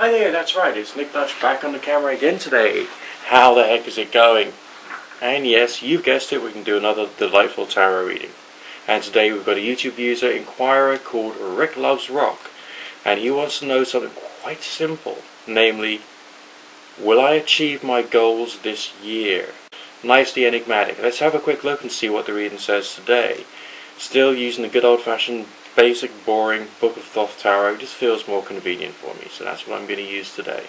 Hi there, that's right, it's Nick Dutch back on the camera again today. How the heck is it going? And yes, you've guessed it, we can do another delightful tarot reading. And today we've got a YouTube user, inquirer, called Rick Loves Rock. And he wants to know something quite simple, namely, will I achieve my goals this year? Nicely enigmatic. Let's have a quick look and see what the reading says today. Still using the good old-fashioned, basic, boring Book of Thoth Tarot. Just feels more convenient for me, so that's what I'm going to use today.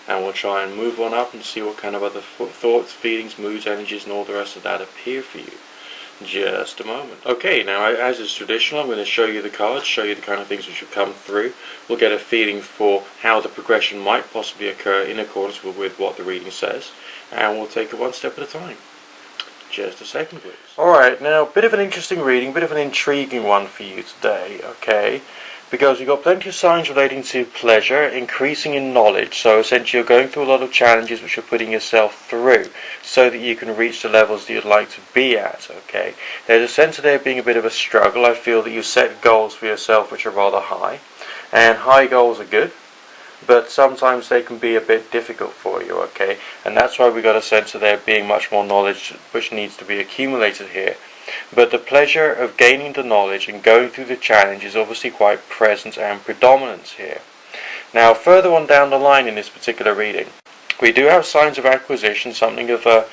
And we'll try and move on up and see what kind of other thoughts, feelings, moods, energies, and all the rest of that appear for you. Just a moment. Okay, now as is traditional, I'm going to show you the cards, show you the kind of things which have come through. We'll get a feeling for how the progression might possibly occur in accordance with what the reading says, and we'll take it one step at a time. Just a second, please. Alright, now, bit of an interesting reading, bit of an intriguing one for you today, okay? Because you've got plenty of signs relating to pleasure, increasing in knowledge, so essentially you're going through a lot of challenges which you're putting yourself through, so that you can reach the levels that you'd like to be at, okay? There's a sense of there being a bit of a struggle. I feel that you set goals for yourself which are rather high, and high goals are good, but sometimes they can be a bit difficult for you, okay? And that's why we got a sense of there being much more knowledge which needs to be accumulated here. But the pleasure of gaining the knowledge and going through the challenge is obviously quite present and predominant here. Now, further on down the line in this particular reading, we do have signs of acquisition, something of a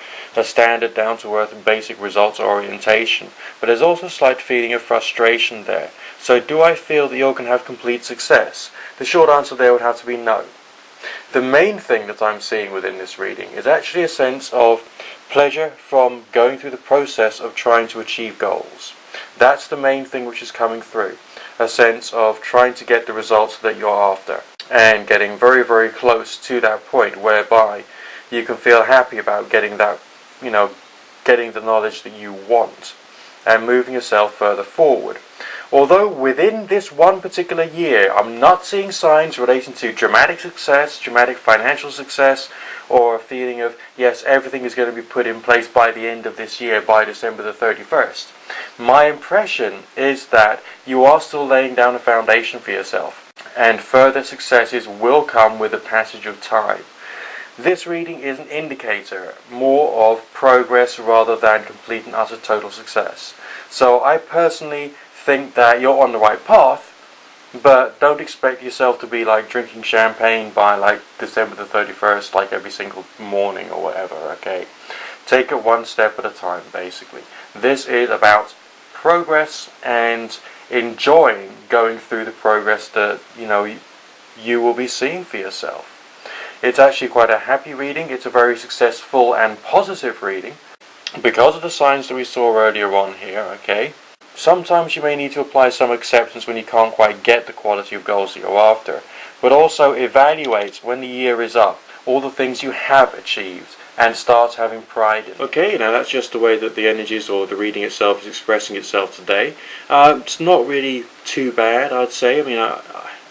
standard, down-to-earth and basic results orientation. But there's also a slight feeling of frustration there. So do I feel that you're going to have complete success? The short answer there would have to be no. The main thing that I'm seeing within this reading is actually a sense of pleasure from going through the process of trying to achieve goals. That's the main thing which is coming through. A sense of trying to get the results that you're after and getting very, very close to that point whereby you can feel happy about getting that, getting the knowledge that you want and moving yourself further forward. Although within this one particular year, I'm not seeing signs relating to dramatic success, dramatic financial success, or a feeling of, yes, everything is going to be put in place by the end of this year, by December the 31st. My impression is that you are still laying down a foundation for yourself, and further successes will come with the passage of time. This reading is an indicator more of progress rather than complete and utter total success. So I personally think that you're on the right path, but don't expect yourself to be like drinking champagne by like December the 31st, like every single morning or whatever, okay? Take it one step at a time, basically. This is about progress and enjoying going through the progress that, you will be seeing for yourself. It's actually quite a happy reading. It's a very successful and positive reading because of the signs that we saw earlier on here, okay? Sometimes you may need to apply some acceptance when you can't quite get the quality of goals that you're after, but also evaluate when the year is up all the things you have achieved and start having pride in it. Okay, now that's just the way that the energies or the reading itself is expressing itself today. It's not really too bad, I'd say. I mean,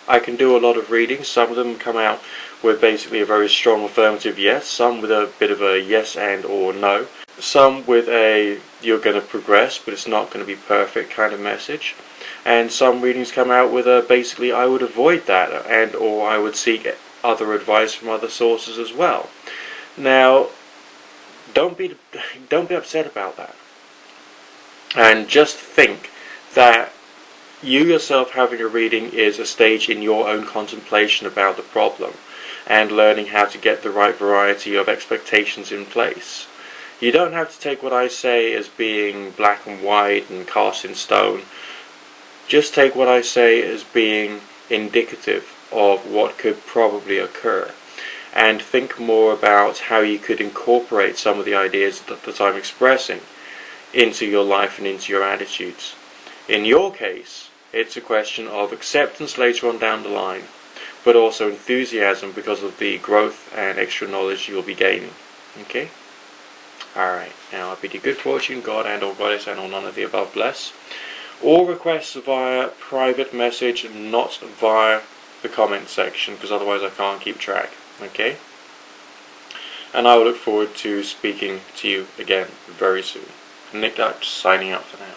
I can do a lot of readings. Some of them come out with basically a very strong affirmative yes, some with a bit of a yes and or no, some with a you're going to progress but it's not going to be perfect kind of message, and some readings come out with a basically I would avoid that and or I would seek other advice from other sources as well. Now, don't be upset about that, and just think that you yourself having a reading is a stage in your own contemplation about the problem and learning how to get the right variety of expectations in place. You don't have to take what I say as being black and white and cast in stone. Just take what I say as being indicative of what could probably occur, and think more about how you could incorporate some of the ideas that I'm expressing into your life and into your attitudes. In your case, it's a question of acceptance later on down the line, but also enthusiasm because of the growth and extra knowledge you'll be gaining. Okay? Alright, now I bid you good fortune, God and or Goddess and or none of the above bless. All requests via private message, not via the comment section, because otherwise I can't keep track. Okay? And I will look forward to speaking to you again very soon. Nick Dutch signing out for now.